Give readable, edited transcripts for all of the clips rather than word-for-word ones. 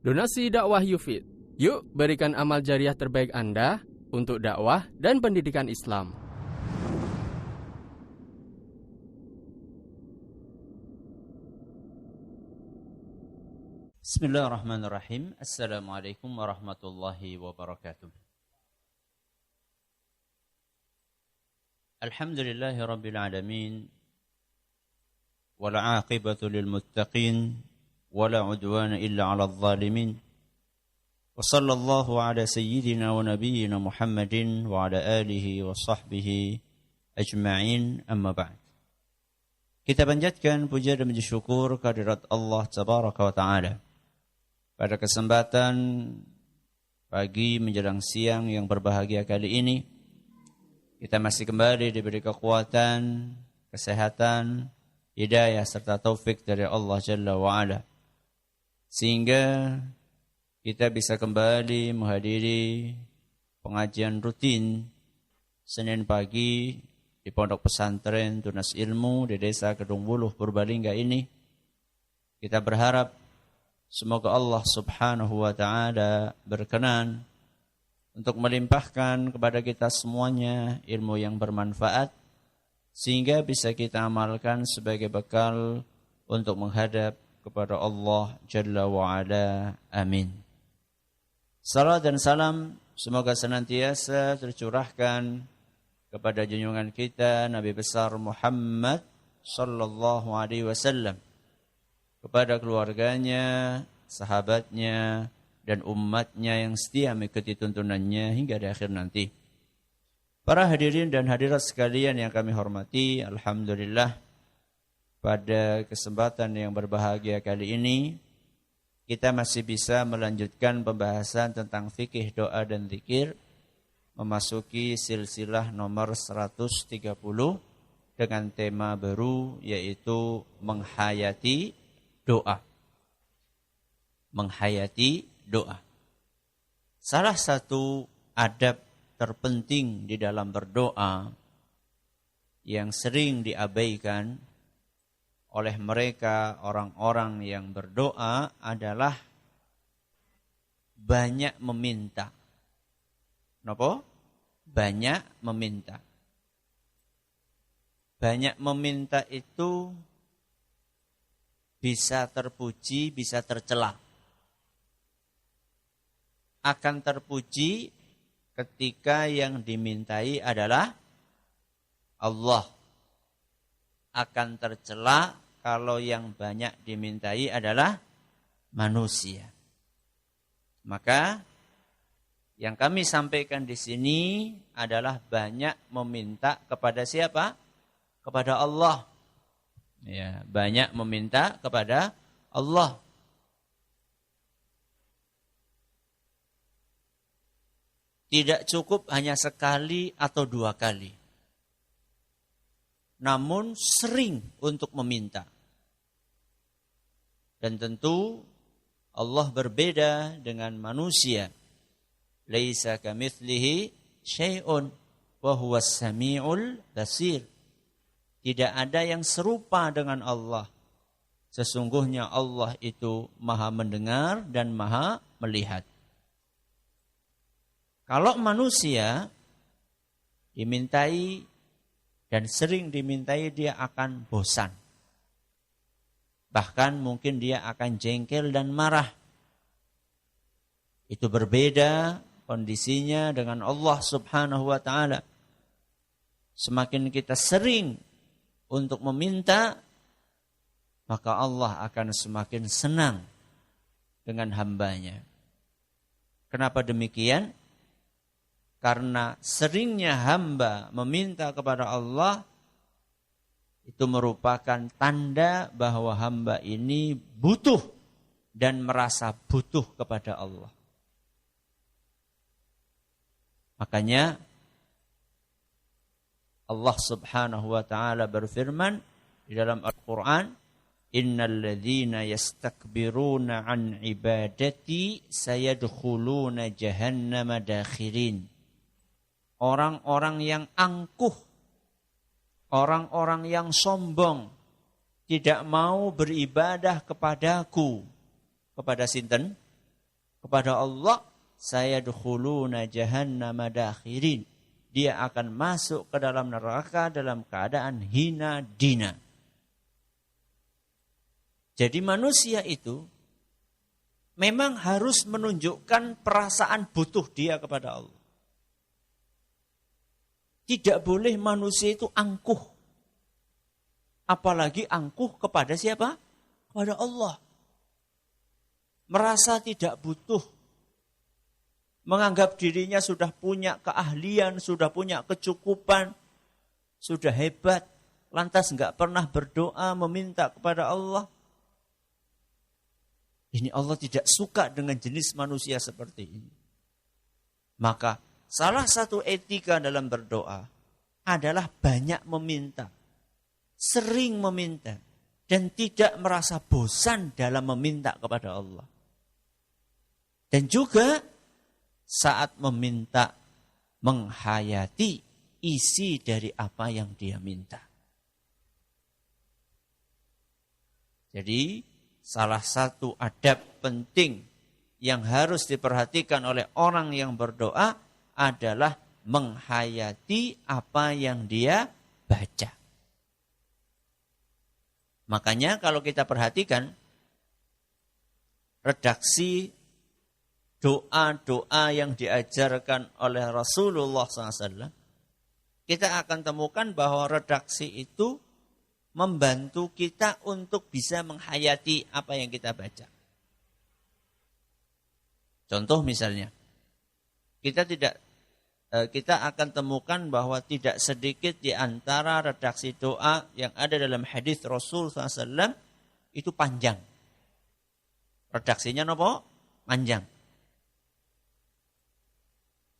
Donasi dakwah Yufid. Yuk berikan amal jariah terbaik Anda untuk dakwah dan pendidikan Islam. Bismillahirrahmanirrahim. Assalamualaikum warahmatullahi wabarakatuh. Alhamdulillahi rabbil alamin. Wal 'aqibatu lil muttaqin. ولا عدوان إلا على الظالمين وصلى الله على سيدنا ونبينا محمد وعلى آله وصحبه أجمعين أما بعد. Kita panjatkan puja dan puji syukur kehadirat Allah Tabaraka wa Ta'ala. Pada kesempatan pagi menjelang siang yang berbahagia kali ini, kita masih kembali diberi kekuatan, kesehatan, hidayah serta taufik dari Allah Jalla wa Ala, sehingga kita bisa kembali menghadiri pengajian rutin Senin pagi di Pondok Pesantren Tunas Ilmu di Desa Kedung Wuluh, Purbalingga ini. Kita berharap semoga Allah Subhanahu wa Ta'ala berkenan untuk melimpahkan kepada kita semuanya ilmu yang bermanfaat, sehingga bisa kita amalkan sebagai bekal untuk menghadap kepada Allah Jalla wa'ala. Amin. Salam dan salam semoga senantiasa tercurahkan kepada junjungan kita Nabi besar Muhammad sallallahu alaihi wasallam, kepada keluarganya, sahabatnya, dan umatnya yang setia mengikuti tuntunannya hingga di akhir nanti. Para hadirin dan hadirat sekalian yang kami hormati, alhamdulillah, pada kesempatan yang berbahagia kali ini, kita masih bisa melanjutkan pembahasan tentang fikih doa dan zikir, memasuki silsilah nomor 130 dengan tema baru, yaitu menghayati doa. Menghayati doa. Salah satu adab terpenting di dalam berdoa yang sering diabaikan oleh mereka orang-orang yang berdoa adalah banyak meminta. Napa? Banyak meminta. Banyak meminta itu bisa terpuji, bisa tercela. Akan terpuji ketika yang dimintai adalah Allah. Akan tercela kalau yang banyak dimintai adalah manusia. Maka yang kami sampaikan di sini adalah banyak meminta kepada siapa? Kepada Allah. Ya, banyak meminta kepada Allah. Tidak cukup hanya sekali atau dua kali, namun sering untuk meminta. Dan tentu Allah berbeda dengan manusia. Laisa kamitslihi syai'un wa huwas samiul basir. Tidak ada yang serupa dengan Allah. Sesungguhnya Allah itu Maha mendengar dan Maha melihat. Kalau manusia dimintai dan sering dimintai, dia akan bosan. Bahkan mungkin dia akan jengkel dan marah. Itu berbeda kondisinya dengan Allah Subhanahu wa Ta'ala. Semakin kita sering untuk meminta, maka Allah akan semakin senang dengan hambanya. Kenapa demikian? Karena seringnya hamba meminta kepada Allah, itu merupakan tanda bahwa hamba ini butuh dan merasa butuh kepada Allah. Makanya Allah Subhanahu wa Ta'ala berfirman di dalam Al-Quran, Innal ladzina yastakbiruna an ibadati sayadkhuluna jahannama dakhirin. Orang-orang yang angkuh, orang-orang yang sombong, tidak mau beribadah kepadaku. Kepada sinten? kepada Allah, sayadkhuluna jahannama dakhirin. Dia akan masuk ke dalam neraka dalam keadaan hina dina. Jadi manusia itu memang harus menunjukkan perasaan butuh dia kepada Allah. Tidak boleh manusia itu angkuh. Apalagi angkuh kepada siapa? Kepada Allah. Merasa tidak butuh. Menganggap dirinya sudah punya keahlian, sudah punya kecukupan, sudah hebat. Lantas enggak pernah berdoa meminta kepada Allah. Ini Allah tidak suka dengan jenis manusia seperti ini. Maka salah satu etika dalam berdoa adalah banyak meminta. Sering meminta. Dan tidak merasa bosan dalam meminta kepada Allah. Dan juga saat meminta menghayati isi dari apa yang dia minta. Jadi salah satu adab penting yang harus diperhatikan oleh orang yang berdoa adalah menghayati apa yang dia baca. Makanya kalau kita perhatikan redaksi doa-doa yang diajarkan oleh Rasulullah SAW, kita akan temukan bahwa redaksi itu membantu kita untuk bisa menghayati apa yang kita baca. Contoh misalnya, kita akan temukan bahwa tidak sedikit di antara redaksi doa yang ada dalam hadis Rasul SAW itu panjang. Redaksinya apa? Panjang.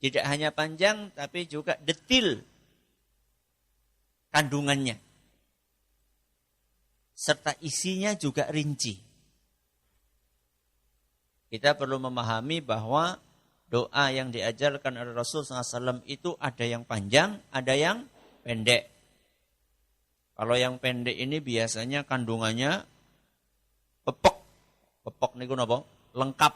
Tidak hanya panjang, tapi juga detil kandungannya. Serta isinya juga rinci. Kita perlu memahami bahwa doa yang diajarkan oleh Rasulullah SAW itu ada yang panjang, ada yang pendek. Kalau yang pendek ini biasanya kandungannya pepek. Pepek niku napa? Lengkap.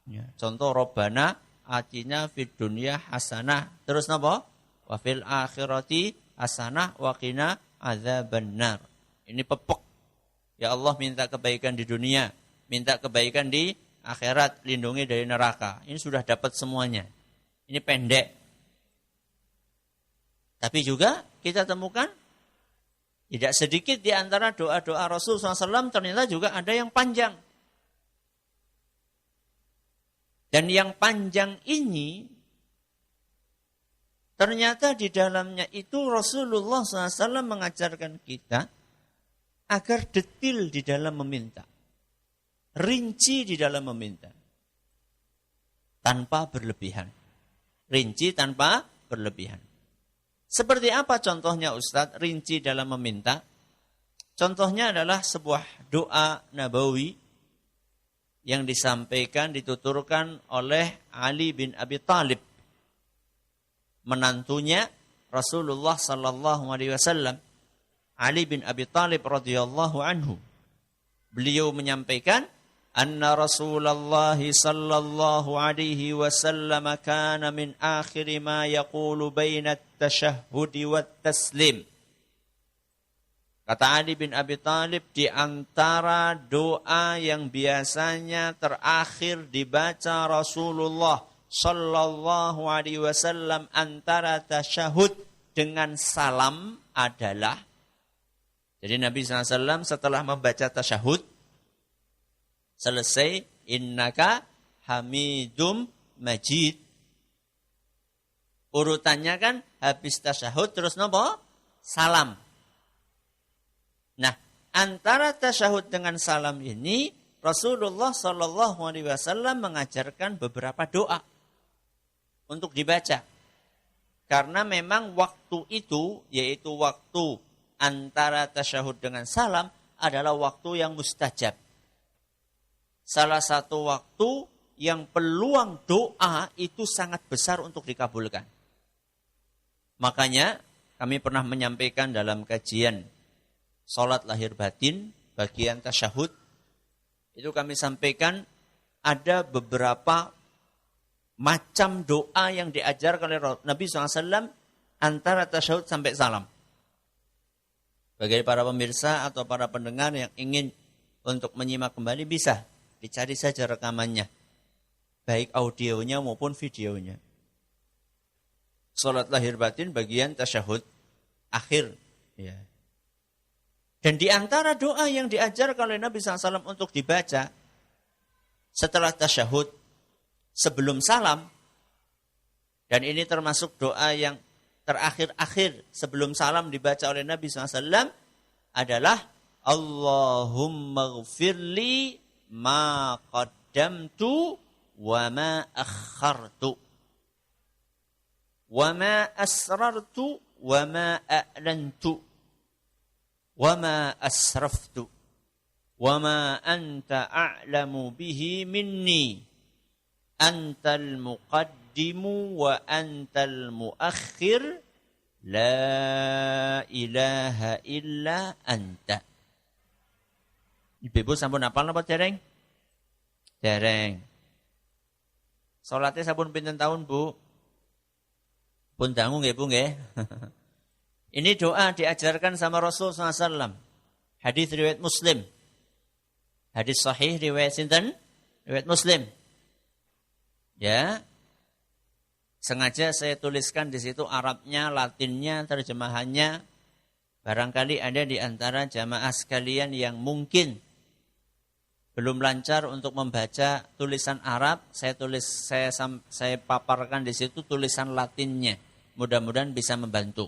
Ya. Contoh Robbana atina fid dunya hasanah. Terus napa? Wa fil akhirati hasanah wa qina adzabannar. Ini pepek. Ya Allah minta kebaikan di dunia, minta kebaikan di akhirat, lindungi dari neraka. Ini sudah dapat semuanya. Ini pendek. Tapi juga kita temukan tidak sedikit di antara doa-doa Rasulullah SAW ternyata juga ada yang panjang. Dan yang panjang ini ternyata di dalamnya itu Rasulullah SAW mengajarkan kita agar detil di dalam meminta. Rinci di dalam meminta. Tanpa berlebihan. Rinci tanpa berlebihan. Seperti apa contohnya Ustadz rinci dalam meminta? Contohnya adalah sebuah doa nabawi yang disampaikan, dituturkan oleh Ali bin Abi Thalib, menantunya Rasulullah sallallahu alaihi wasallam. Ali bin Abi Thalib radhiyallahu anhu. Beliau menyampaikan, anna Rasulullah sallallahu alaihi wasallam kana min akhir ma yaqulu baina at-tashahhud wa at-taslim. Kata Ali bin Abi Thalib, di antara doa yang biasanya terakhir dibaca Rasulullah sallallahu alaihi wasallam antara tasyahud dengan salam adalah, jadi Nabi SAW setelah membaca tasyahud, selesai, innaka hamidum majid. Urutannya kan habis tasyahud terus nopo? Salam. Nah, antara tasyahud dengan salam ini Rasulullah SAW mengajarkan beberapa doa untuk dibaca. Karena memang waktu itu, yaitu waktu antara tasyahud dengan salam adalah waktu yang mustajab. Salah satu waktu yang peluang doa itu sangat besar untuk dikabulkan. Makanya kami pernah menyampaikan dalam kajian salat lahir batin bagian tasyahud, itu kami sampaikan ada beberapa macam doa yang diajarkan oleh Nabi SAW antara tasyahud sampai salam. Bagi para pemirsa atau para pendengar yang ingin untuk menyimak kembali, bisa dicari saja rekamannya, baik audionya maupun videonya. Salat lahir batin bagian tasyahud akhir. Ya. Dan di antara doa yang diajarkan oleh Nabi SAW untuk dibaca setelah tasyahud sebelum salam, dan ini termasuk doa yang terakhir-akhir sebelum salam dibaca oleh Nabi SAW adalah Allahumma ghfirli ma qaddamtu wa ma akhartu wa ma asrartu wa ma a'lantu wa ma asraftu wa ma anta a'lamu bihi minni antal muqaddimu wa antal muakhir la ilaha illa anta. Ibu sampun hafal napa dereng? Dereng. Salatnya sampun pinten tahun, Bu? Pun dangu nggih, Bu nggih. Ini doa diajarkan sama Rasul SAW. Hadis riwayat Muslim. Hadis sahih riwayat sinten? Riwayat Muslim. Ya. Sengaja saya tuliskan di situ Arabnya, Latinnya, terjemahannya. Barangkali ada di antara jamaah sekalian yang mungkin belum lancar untuk membaca tulisan Arab, saya paparkan di situ tulisan Latinnya. Mudah-mudahan bisa membantu.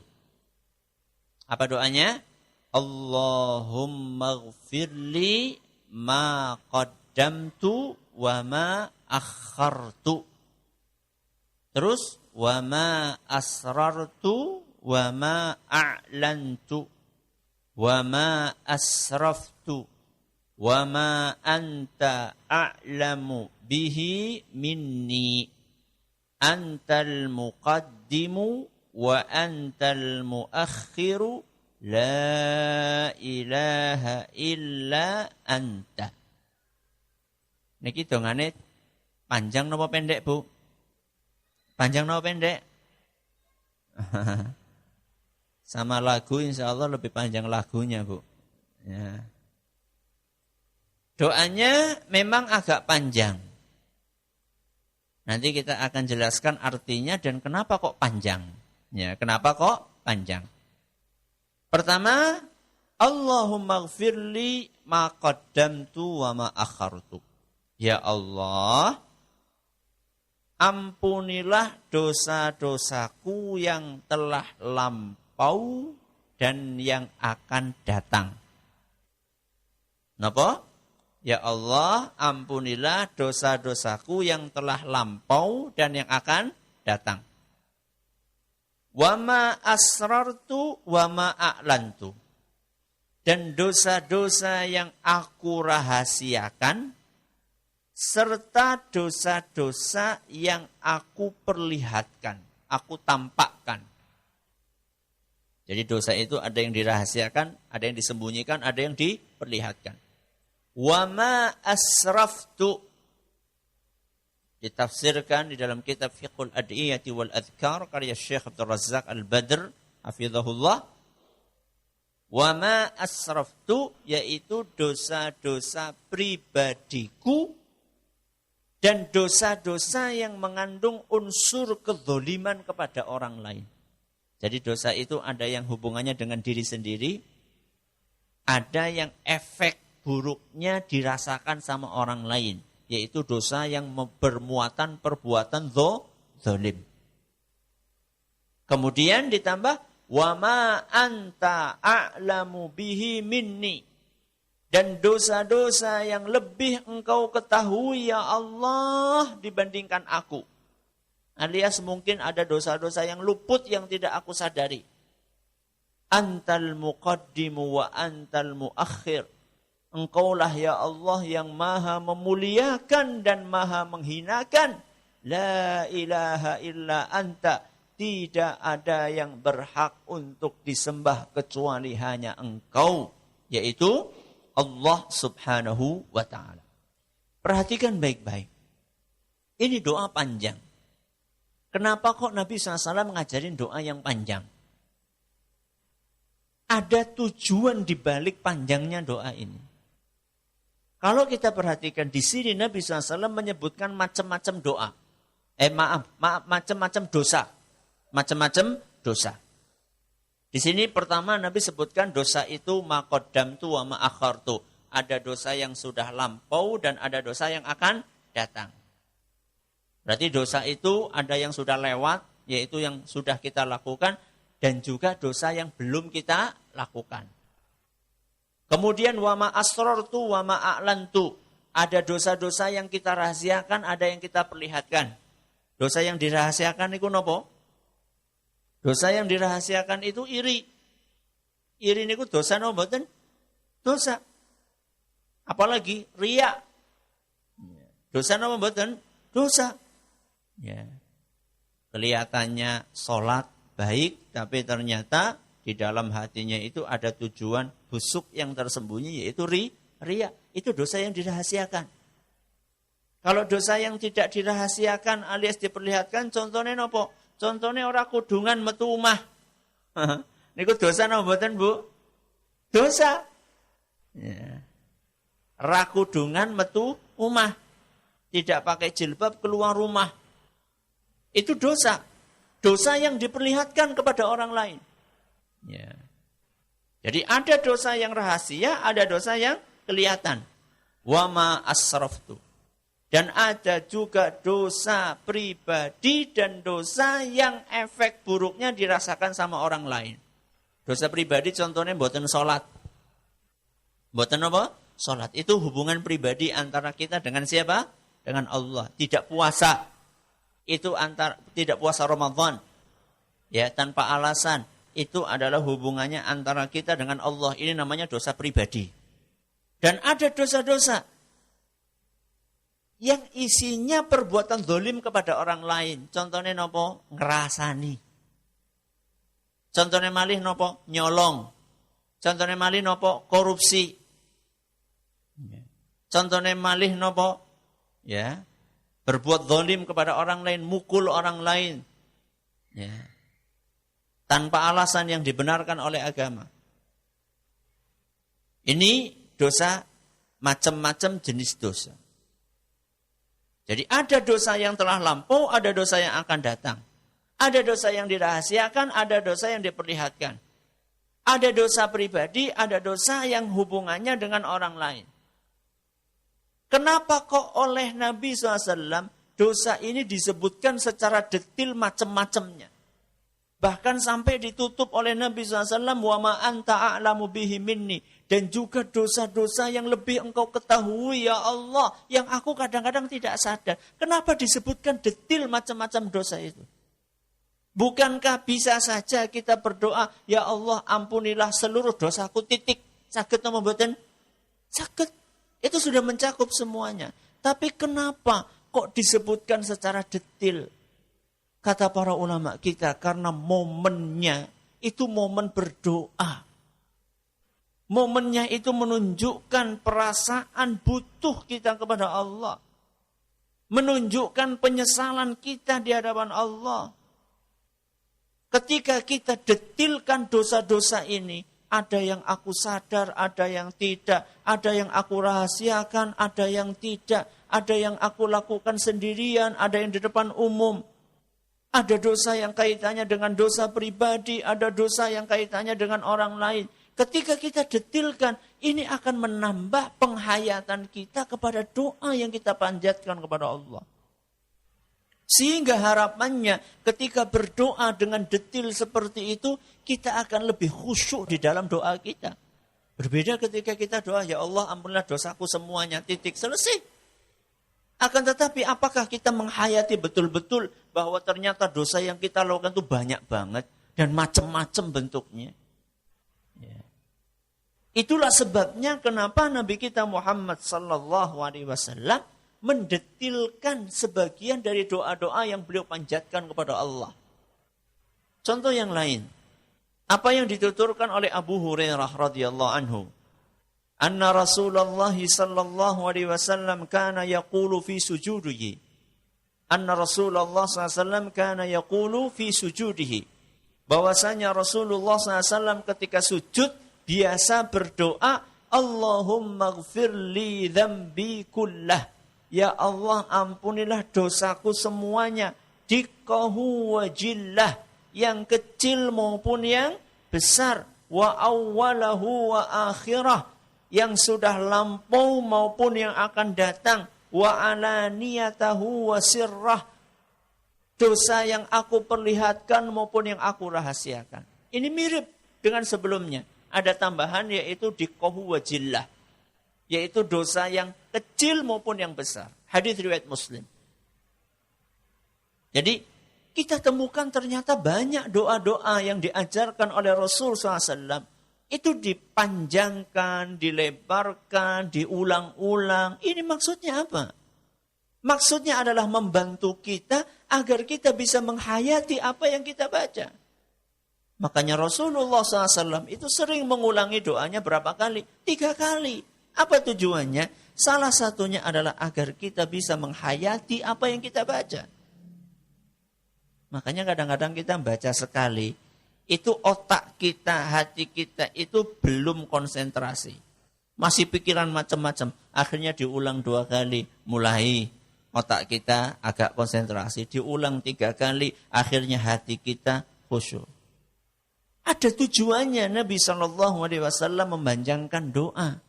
Apa doanya? Allahumma ghfirli ma qaddamtu wa ma akhartu. Terus wa ma asrartu wa ma a'lantu wa ma asraftu wa ma anta a'lamu bihi minni antal muqaddimu wa antal muakhiru la ilaha illa anta. Niki dongane panjang napa pendek, Bu? Panjang napa pendek? Sama lagu insyaallah lebih panjang lagunya, Bu. Ya. Doanya memang agak panjang. Nanti kita akan jelaskan artinya dan kenapa kok panjang. Ya, kenapa kok panjang? Pertama, Allahumma ghfirli ma qaddamtu wa ma akhartu. Ya Allah, ampunilah dosa-dosaku yang telah lampau dan yang akan datang. Napa? Ya Allah, ampunilah dosa-dosaku yang telah lampau dan yang akan datang. Wa ma asrartu wa ma a'lantu. Dan dosa-dosa yang aku rahasiakan serta dosa-dosa yang aku perlihatkan, aku tampakkan. Jadi dosa itu ada yang dirahasiakan, ada yang disembunyikan, ada yang diperlihatkan. Wa ma asraftu. Ditafsirkan di dalam kitab Fiqhul Ad'iyati wal Adhkar karya Syekh Abdul Razzaq Al-Badr hafizahullah. Wa ma asraftu, yaitu dosa-dosa pribadiku dan dosa-dosa yang mengandung unsur kezaliman kepada orang lain. Jadi dosa itu ada yang hubungannya dengan diri sendiri, ada yang efek buruknya dirasakan sama orang lain, yaitu dosa yang bermuatan perbuatan zalim. Kemudian ditambah wa ma anta a'lamu bihi minni, dan dosa-dosa yang lebih engkau ketahui ya Allah dibandingkan aku. Alias mungkin ada dosa-dosa yang luput yang tidak aku sadari. Antal muqaddimu wa antal muakhir. Engkaulah ya Allah yang maha memuliakan dan maha menghinakan. La ilaha illa anta. Tidak ada yang berhak untuk disembah kecuali hanya engkau. Yaitu Allah subhanahu wa ta'ala. Perhatikan baik-baik. Ini doa panjang. Kenapa kok Nabi SAW ngajarin doa yang panjang? Ada tujuan di balik panjangnya doa ini. Kalau kita perhatikan di sini Nabi SAW menyebutkan macam-macam doa. Macam-macam dosa. Macam-macam dosa. Di sini pertama Nabi sebutkan dosa itu ma qaddamtu wa ma akhartu. Ada dosa yang sudah lampau dan ada dosa yang akan datang. Berarti dosa itu ada yang sudah lewat, yaitu yang sudah kita lakukan, dan juga dosa yang belum kita lakukan. Kemudian wa ma asrartu wa ma a'lantu. Ada dosa-dosa yang kita rahasiakan, ada yang kita perlihatkan. Dosa yang dirahasiakan itu nopo? Dosa yang dirahasiakan itu iri. Iri niku dosa nopo mboten? Dosa. Apalagi riya. Dosa nopo mboten? Dosa. Ya. Kelihatannya salat baik, tapi ternyata di dalam hatinya itu ada tujuan busuk yang tersembunyi, yaitu riya. Itu dosa yang dirahasiakan. Kalau dosa yang tidak dirahasiakan alias diperlihatkan, contohnya nopo? Contohnya orang kudungan metu omah. Niku dosa nopo mboten, Bu? Dosa. Ya. Ra kudungan metu omah. Tidak pakai jilbab keluar rumah. Itu dosa. Dosa yang diperlihatkan kepada orang lain. Ya. Jadi ada dosa yang rahasia, ada dosa yang kelihatan. Wa ma asraftu. Dan ada juga dosa pribadi dan dosa yang efek buruknya dirasakan sama orang lain. Dosa pribadi contohnya mboten salat. Mboten apa? Salat. Itu hubungan pribadi antara kita dengan siapa? Dengan Allah. Tidak puasa. Itu tidak puasa Ramadan. Ya, tanpa alasan. Itu adalah hubungannya antara kita dengan Allah. Ini namanya dosa pribadi. Dan ada dosa-dosa yang isinya perbuatan zalim kepada orang lain. Contohnya nopo? Ngerasani. Contohnya malih nopo? Nyolong. Contohnya malih nopo? Korupsi. Contohnya malih nopo? Ya. Berbuat zalim kepada orang lain, mukul orang lain. Ya. Tanpa alasan yang dibenarkan oleh agama. Ini dosa, macam-macam jenis dosa. Jadi ada dosa yang telah lampau, ada dosa yang akan datang. Ada dosa yang dirahasiakan, ada dosa yang diperlihatkan. Ada dosa pribadi, ada dosa yang hubungannya dengan orang lain. Kenapa kok oleh Nabi SAW dosa ini disebutkan secara detail macam-macamnya? Bahkan sampai ditutup oleh Nabi SAW, wa ma anta a'lamu bihi minni. Dan juga dosa-dosa yang lebih engkau ketahui ya Allah, yang aku kadang-kadang tidak sadar. Kenapa disebutkan detail macam-macam dosa itu? Bukankah bisa saja kita berdoa, ya Allah ampunilah seluruh dosaku titik. Sakit atau mboten? Sakit. Itu sudah mencakup semuanya. Tapi kenapa kok disebutkan secara detail? Kata para ulama kita, karena momennya itu momen berdoa. Momennya itu menunjukkan perasaan butuh kita kepada Allah. Menunjukkan penyesalan kita di hadapan Allah. Ketika kita detilkan dosa-dosa ini, ada yang aku sadar, ada yang tidak. Ada yang aku rahasiakan, ada yang tidak. Ada yang aku lakukan sendirian, ada yang di depan umum. Ada dosa yang kaitannya dengan dosa pribadi, ada dosa yang kaitannya dengan orang lain. Ketika kita detilkan, ini akan menambah penghayatan kita kepada doa yang kita panjatkan kepada Allah. Sehingga harapannya ketika berdoa dengan detil seperti itu, kita akan lebih khusyuk di dalam doa kita. Berbeda ketika kita doa, ya Allah ampunilah dosaku semuanya, titik, selesai. Akan tetapi apakah kita menghayati betul-betul bahwa ternyata dosa yang kita lakukan itu banyak banget dan macam-macam bentuknya. Ya. Itulah sebabnya kenapa Nabi kita Muhammad sallallahu alaihi wasallam mendetilkan sebagian dari doa-doa yang beliau panjatkan kepada Allah. Contoh yang lain, apa yang dituturkan oleh Abu Hurairah radhiyallahu anhu, anna Rasulullah sallallahu alaihi wasallam kana yaqulu fi sujudihi, anna Rasulullah SAW kana yaqulu fi sujudihi. Bahwasanya Rasulullah SAW ketika sujud biasa berdoa, Allahumma ghfir li dzambi kullah. Ya Allah, ampunilah dosaku semuanya, dikkahu wa jillah, yang kecil maupun yang besar, wa awwalahu wa akhirah, yang sudah lampau maupun yang akan datang, wa alaniyatahu wa sirrah, dosa yang aku perlihatkan maupun yang aku rahasiakan. Ini mirip dengan sebelumnya. Ada tambahan yaitu dikkahu wa jillah, yaitu dosa yang kecil maupun yang besar. Hadis riwayat Muslim. Jadi kita temukan ternyata banyak doa-doa yang diajarkan oleh Rasul SAW. Itu dipanjangkan, dilebarkan, diulang-ulang. Ini maksudnya apa? Maksudnya adalah membantu kita agar kita bisa menghayati apa yang kita baca. Makanya Rasulullah SAW itu sering mengulangi doanya berapa kali? 3 kali. Apa tujuannya? Salah satunya adalah agar kita bisa menghayati apa yang kita baca. Makanya kadang-kadang kita baca sekali, itu otak kita, hati kita itu belum konsentrasi. Masih pikiran macam-macam. Akhirnya diulang 2 kali, mulai otak kita agak konsentrasi. Diulang 3 kali, akhirnya hati kita khusyuk. Ada tujuannya Nabi SAW memanjangkan doa.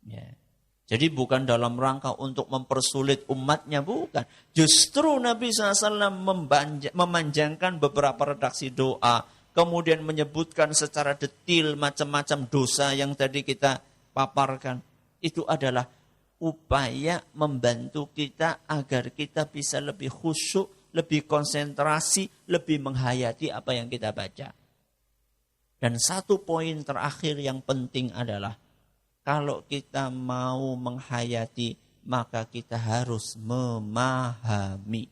Ya. Jadi bukan dalam rangka untuk mempersulit umatnya, bukan. Justru Nabi SAW memanjangkan beberapa redaksi doa. Kemudian menyebutkan secara detail macam-macam dosa yang tadi kita paparkan. Itu adalah upaya membantu kita agar kita bisa lebih khusyuk, lebih konsentrasi, lebih menghayati apa yang kita baca. Dan satu poin terakhir yang penting adalah, kalau kita mau menghayati, maka kita harus memahami.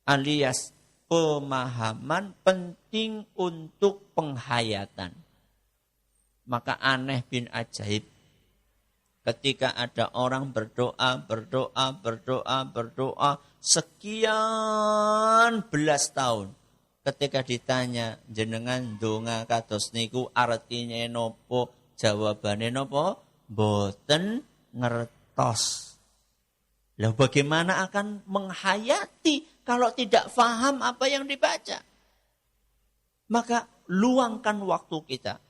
Alias pemahaman penting untuk penghayatan. Maka aneh bin ajaib, ketika ada orang berdoa sekian belas tahun. Ketika ditanya, jenengan donga kados niku artinya nopo? Jawabannya nopo? Boten ngertos. Lah bagaimana akan menghayati kalau tidak faham apa yang dibaca? Maka luangkan waktu kita.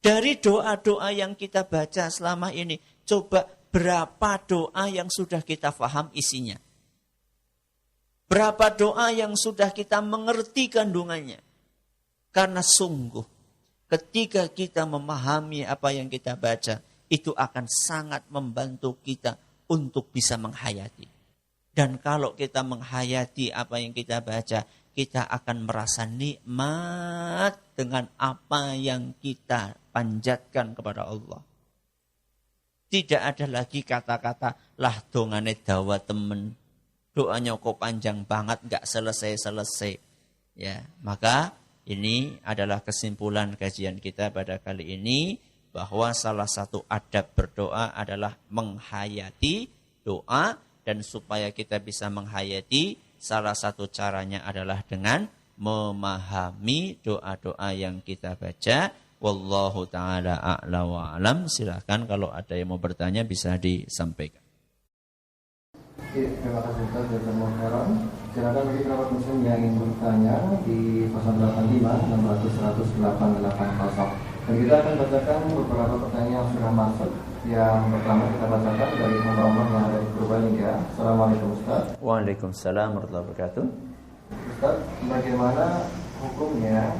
Dari doa-doa yang kita baca selama ini, coba berapa doa yang sudah kita faham isinya? Berapa doa yang sudah kita mengerti kandungannya? Karena sungguh, ketika kita memahami apa yang kita baca, itu akan sangat membantu kita untuk bisa menghayati. Dan kalau kita menghayati apa yang kita baca, kita akan merasa nikmat dengan apa yang kita panjatkan kepada Allah. Tidak ada lagi kata-kata, lah dongane dawa temen. Doanya kok panjang banget, gak selesai-selesai. Ya, maka ini adalah kesimpulan kajian kita pada kali ini, bahwa salah satu adab berdoa adalah menghayati doa, dan supaya kita bisa menghayati, salah satu caranya adalah dengan memahami doa-doa yang kita baca. Wallahu ta'ala a'la wa alam. Silakan kalau ada yang mau bertanya bisa disampaikan. Terima kasih Ustaz Jazakumullah khairan. Silakan bagi kerabat muslim yang ingin bertanya di 085 600 100 880. Dan kita akan bacakan beberapa pertanyaan yang sudah masuk. Yang pertama kita bacakan dari hamba Allah yang ada di Purbalingga. Assalamualaikum Ustaz. Waalaikumsalam warahmatullahi wabarakatuh. Ustaz, bagaimana hukumnya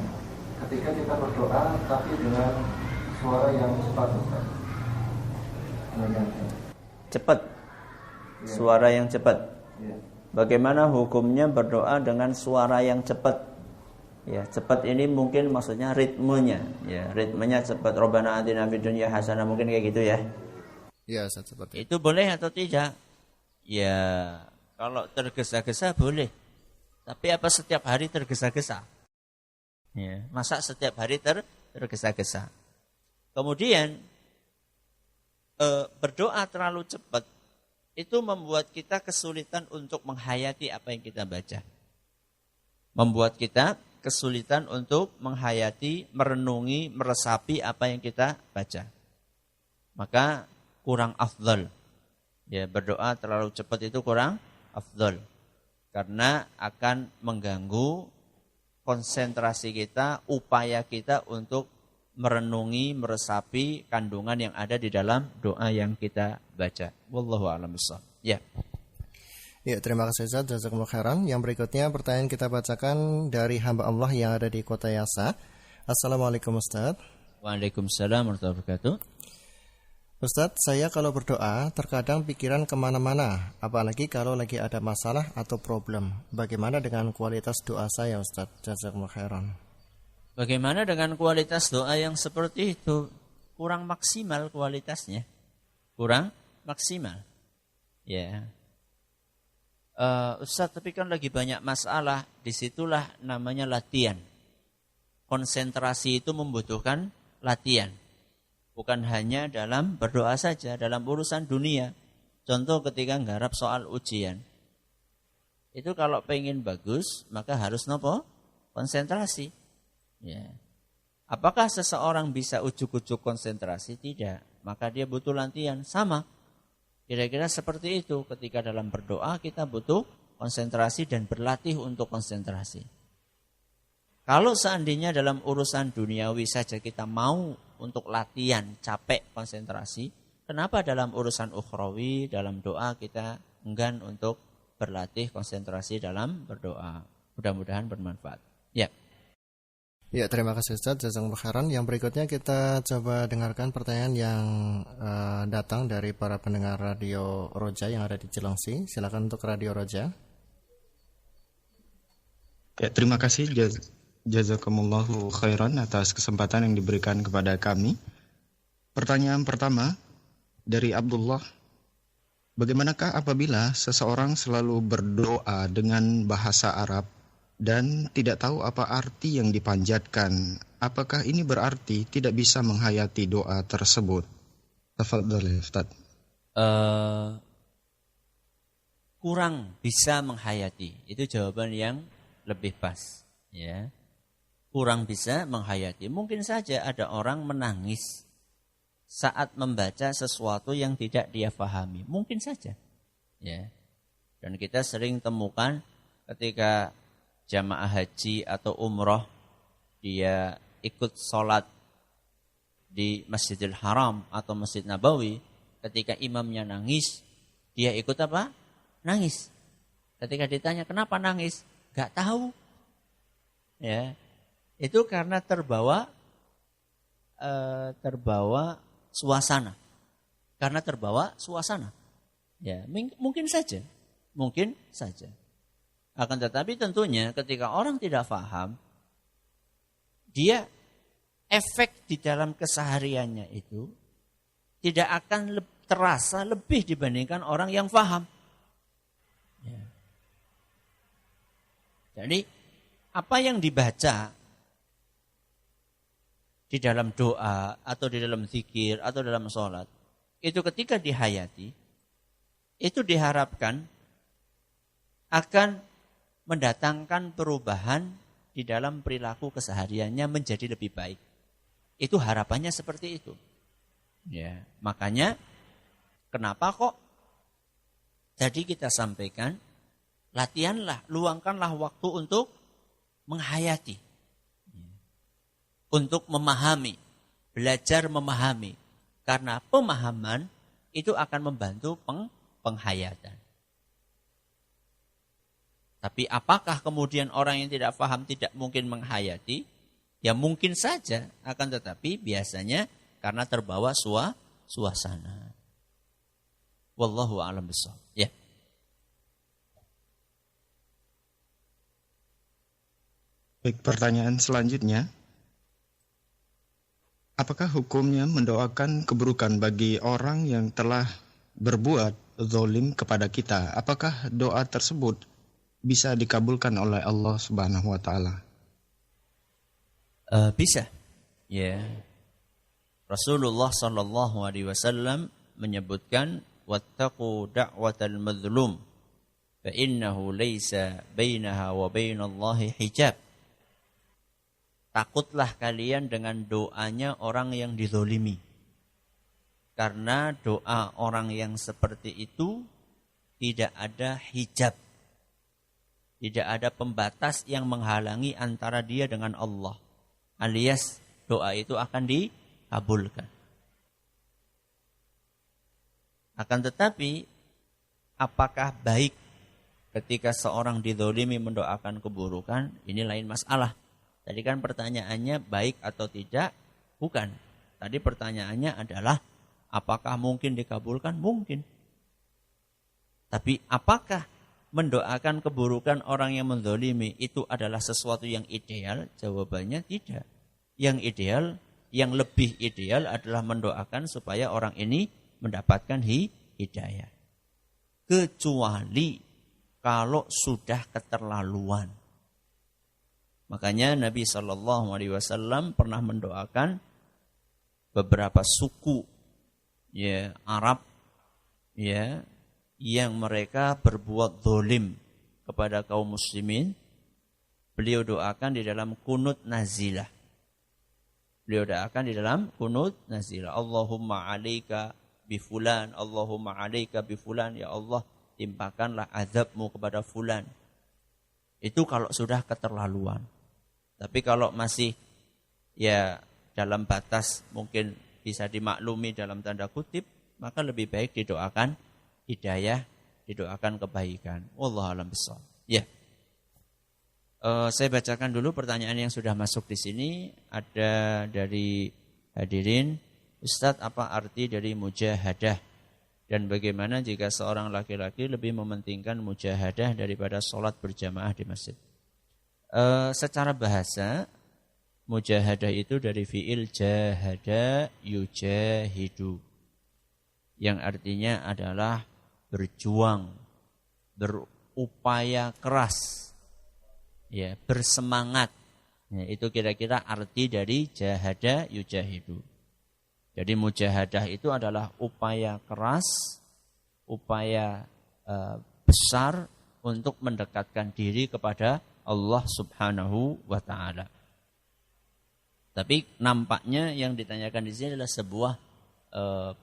ketika kita berdoa tapi dengan suara yang cepat Ustaz? Cepat. Suara yang cepat. Bagaimana hukumnya berdoa dengan suara yang cepat? Ya, cepat ini mungkin maksudnya ritmenya. Ya, ritmenya cepat. Rabbana atina fid dunya hasanah, mungkin kayak gitu ya. Iya, seperti itu. Boleh atau tidak? Ya, kalau tergesa-gesa boleh. Tapi apa setiap hari tergesa-gesa? Ya, masa setiap hari tergesa-gesa? Kemudian berdoa terlalu cepat itu membuat kita kesulitan untuk menghayati apa yang kita baca. Membuat kita kesulitan untuk menghayati, merenungi, meresapi apa yang kita baca. Maka kurang afdal. Ya, berdoa terlalu cepat itu kurang afdal. Karena akan mengganggu konsentrasi kita, upaya kita untuk merenungi, meresapi kandungan yang ada di dalam doa yang kita baca. Wallahu a'lam bishawab. Ya. Ya, terima kasih Ustaz, jazakumullah khairan. Yang berikutnya pertanyaan kita bacakan dari hamba Allah yang ada di Kota Yasa. Assalamualaikum Ustaz. Waalaikumsalam warahmatullahi wabarakatuh. Ustaz, saya kalau berdoa terkadang pikiran kemana-mana, apalagi kalau lagi ada masalah atau problem. Bagaimana dengan kualitas doa saya Ustaz? Jazakumullah khairan. Bagaimana dengan kualitas doa yang seperti itu? Kurang maksimal kualitasnya. Kurang maksimal. Ya. Ustaz, tapi kan lagi banyak masalah. Disitulah namanya latihan. Konsentrasi itu membutuhkan latihan. Bukan hanya dalam berdoa saja, dalam urusan dunia. Contoh ketika nggarap soal ujian. Itu kalau pengen bagus, maka harus nopo? Konsentrasi. Ya. Apakah seseorang bisa ujuk-ujuk konsentrasi? Tidak. Maka dia butuh latihan. Sama. Kira-kira seperti itu. Ketika dalam berdoa kita butuh konsentrasi dan berlatih untuk konsentrasi. Kalau seandainya dalam urusan duniawi saja kita mau untuk latihan, capek konsentrasi, kenapa dalam urusan ukhrawi, dalam doa kita enggan untuk berlatih konsentrasi dalam berdoa? Mudah-mudahan bermanfaat. Ya. Ya, terima kasih Ustaz, jazakumullah khairan. Yang berikutnya kita coba dengarkan pertanyaan yang datang dari para pendengar Radio Roja yang ada di Cilengsi. Silakan untuk Radio Roja. Ya, terima kasih jazakumullahu khairan atas kesempatan yang diberikan kepada kami. Pertanyaan pertama dari Abdullah. Bagaimanakah apabila seseorang selalu berdoa dengan bahasa Arab dan tidak tahu apa arti yang dipanjatkan? Apakah ini berarti tidak bisa menghayati doa tersebut? Tafadhal Ustaz. Kurang bisa menghayati. Itu jawaban yang lebih pas, ya. Kurang bisa menghayati. Mungkin saja ada orang menangis saat membaca sesuatu yang tidak dia pahami. Mungkin saja, ya. Dan kita sering temukan ketika jamaah haji atau umroh, dia ikut sholat di Masjidil Haram atau Masjid Nabawi, ketika imamnya nangis, dia ikut apa? Nangis. Ketika ditanya kenapa nangis, gak tahu. Ya, itu karena terbawa suasana. Karena terbawa suasana. Ya, mungkin saja. Akan tetapi tentunya ketika orang tidak paham, dia efek di dalam kesehariannya itu tidak akan terasa lebih dibandingkan orang yang paham. Ya. Jadi apa yang dibaca di dalam doa atau di dalam zikir atau dalam sholat, itu ketika dihayati, itu diharapkan akan mendatangkan perubahan di dalam perilaku kesehariannya menjadi lebih baik. Itu harapannya seperti itu. Ya, makanya kenapa kok tadi kita sampaikan, latihanlah, luangkanlah waktu untuk menghayati. Untuk memahami, belajar memahami. Karena pemahaman itu akan membantu penghayatan. Tapi apakah kemudian orang yang tidak paham tidak mungkin menghayati? Ya mungkin saja, akan tetapi biasanya karena terbawa suasana. Wallahu a'lam bishawab. Ya. Baik, pertanyaan selanjutnya. Apakah hukumnya mendoakan keburukan bagi orang yang telah berbuat zalim kepada kita? Apakah doa tersebut bisa dikabulkan oleh Allah Subhanahu wa taala? Bisa. Ya. Rasulullah sallallahu alaihi wasallam menyebutkan wattaqu da'watal madhlum fa innahu laisa bainaha wa bainallahi hijab. Takutlah kalian dengan doanya orang yang dizolimi. Karena doa orang yang seperti itu tidak ada hijab. Tidak ada pembatas yang menghalangi antara dia dengan Allah. Alias doa itu akan dikabulkan. Akan tetapi, apakah baik ketika seorang dizolimi mendoakan keburukan? Ini lain masalah. Tadi kan pertanyaannya baik atau tidak? Bukan. Tadi pertanyaannya adalah apakah mungkin dikabulkan? Mungkin. Tapi apakah mendoakan keburukan orang yang menzalimi itu adalah sesuatu yang ideal? Jawabannya tidak. Yang ideal, yang lebih ideal adalah mendoakan supaya orang ini mendapatkan hidayah. Kecuali kalau sudah keterlaluan. Makanya Nabi SAW pernah mendoakan beberapa suku ya Arab ya yang mereka berbuat zalim kepada kaum muslimin. Beliau doakan di dalam kunut nazilah. Beliau doakan di dalam kunut nazilah. Allahumma alaika bifulan, Allahumma alaika bifulan, ya Allah timpakanlah azabmu kepada fulan. Itu kalau sudah keterlaluan. Tapi kalau masih ya dalam batas mungkin bisa dimaklumi dalam tanda kutip, maka lebih baik didoakan hidayah, didoakan kebaikan. Wallahu a'lam bishawab. Ya. Saya bacakan dulu pertanyaan yang sudah masuk di sini. Ada dari hadirin, Ustadz, apa arti dari mujahadah? Dan bagaimana jika seorang laki-laki lebih mementingkan mujahadah daripada sholat berjamaah di masjid? Secara bahasa, mujahadah itu dari fi'il jahada yujahidu, yang artinya adalah berjuang, berupaya keras, ya, bersemangat. Ya, itu kira-kira arti dari jahada yujahidu. Jadi mujahadah itu adalah upaya keras, upaya besar untuk mendekatkan diri kepada Allah Subhanahu wa ta'ala. Tapi nampaknya yang ditanyakan di sini adalah sebuah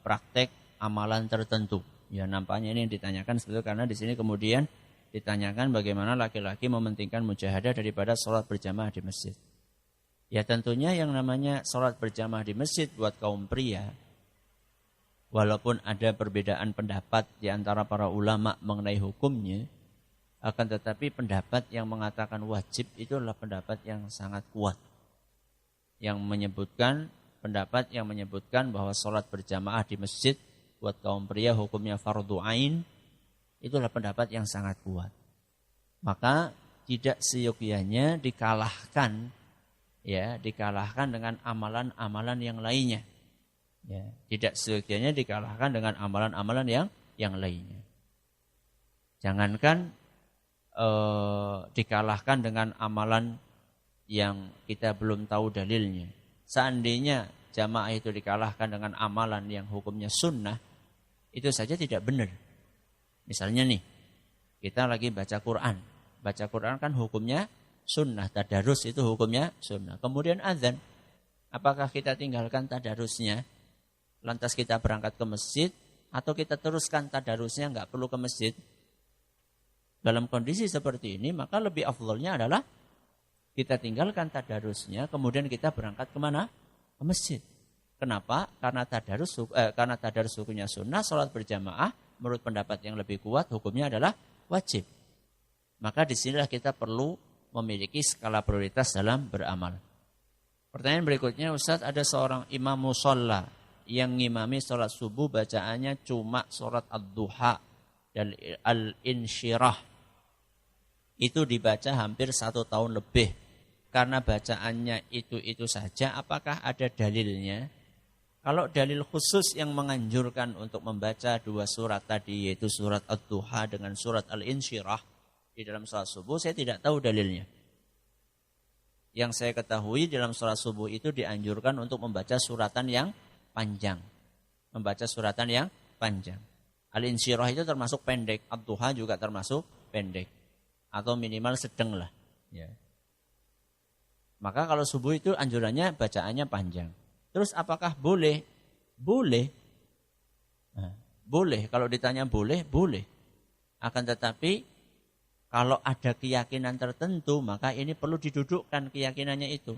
praktek amalan tertentu. Ya, nampaknya ini yang ditanyakan sebetulnya karena di sini kemudian ditanyakan bagaimana laki-laki mementingkan mujahadah daripada sholat berjamaah di masjid. Ya tentunya yang namanya sholat berjamaah di masjid buat kaum pria, walaupun ada perbedaan pendapat di antara para ulama mengenai hukumnya, akan tetapi pendapat yang mengatakan wajib itu adalah pendapat yang sangat kuat. Pendapat yang menyebutkan bahwa sholat berjamaah di masjid buat kaum pria hukumnya fardu ain, itulah pendapat yang sangat kuat. Maka tidak seyogyanya dikalahkan dengan amalan-amalan yang lainnya. Ya, tidak seyogyanya dikalahkan dengan amalan-amalan yang lainnya. Jangankan dikalahkan dengan amalan yang kita belum tahu dalilnya. Seandainya jamaah itu dikalahkan dengan amalan yang hukumnya sunnah, itu saja tidak benar. Misalnya nih, kita lagi baca Quran. Baca Quran kan hukumnya sunnah, tadarus itu hukumnya sunnah. Kemudian azan, apakah kita tinggalkan tadarusnya, lantas kita berangkat ke masjid, atau kita teruskan tadarusnya nggak perlu ke masjid? Dalam kondisi seperti ini, maka lebih afdhalnya adalah kita tinggalkan tadarusnya, kemudian kita berangkat kemana? Ke masjid. Kenapa? Karena tadarus hukumnya sunnah, sholat berjamaah menurut pendapat yang lebih kuat hukumnya adalah wajib. Maka disinilah kita perlu memiliki skala prioritas dalam beramal. Pertanyaan berikutnya, Ustaz, ada seorang imam musholla yang ngimami sholat subuh bacaannya cuma sholat ad-duha dan al-insyirah. Itu dibaca hampir 1 tahun lebih. Karena bacaannya itu saja, apakah ada dalilnya? Kalau dalil khusus yang menganjurkan untuk membaca 2 surat tadi, yaitu surat ad-duha dengan surat al-insyirah di dalam sholat subuh, saya tidak tahu dalilnya. Yang saya ketahui dalam sholat subuh itu dianjurkan untuk membaca suratan yang panjang. Membaca suratan yang panjang. Al-insyirah itu termasuk pendek, ad-duha juga termasuk pendek atau minimal sedang lah. Ya. Maka kalau subuh itu anjurannya bacaannya panjang. Terus apakah boleh? Boleh. Nah, boleh. Kalau ditanya boleh, boleh. Akan tetapi kalau ada keyakinan tertentu, maka ini perlu didudukkan keyakinannya itu.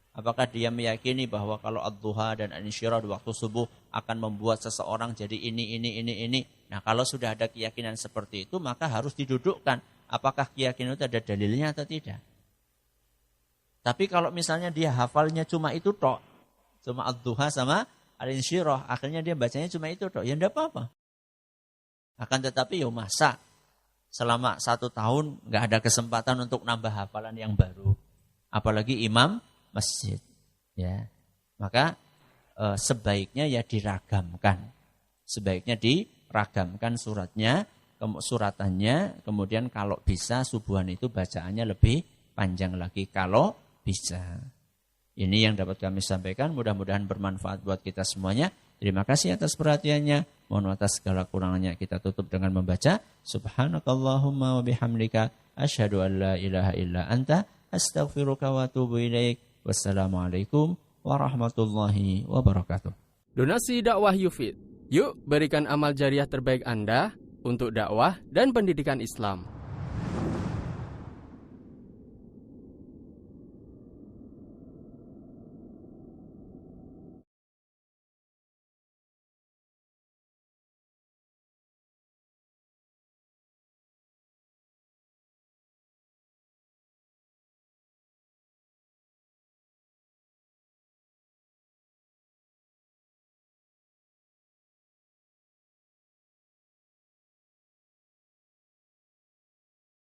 Apakah dia meyakini bahwa kalau ad-duha dan al-insyirah di waktu subuh akan membuat seseorang jadi ini. Nah, kalau sudah ada keyakinan seperti itu, maka harus didudukkan. Apakah keyakinan itu ada dalilnya atau tidak? Tapi kalau misalnya dia hafalnya cuma itu tok, cuma ad-duha sama al-insyirah, akhirnya dia bacanya cuma itu tok, ya enggak apa-apa. Akan tetapi ya masa selama 1 tahun nggak ada kesempatan untuk nambah hafalan yang baru, apalagi imam masjid, ya. Maka sebaiknya ya diragamkan, suratannya, kemudian kalau bisa subuhan itu bacaannya lebih panjang lagi kalau bisa. Ini yang dapat kami sampaikan, mudah-mudahan bermanfaat buat kita semuanya. Terima kasih atas perhatiannya. Mohon atas segala kurangannya kita tutup dengan membaca Subhanakallahumma wa bihamdika asyhadu an la ilaha illa anta astaghfiruka wa atubu ilaik. Wassalamualaikum warahmatullahi wabarakatuh. Donasi dakwah Yufid. Yuk berikan amal jariah terbaik Anda untuk dakwah dan pendidikan Islam.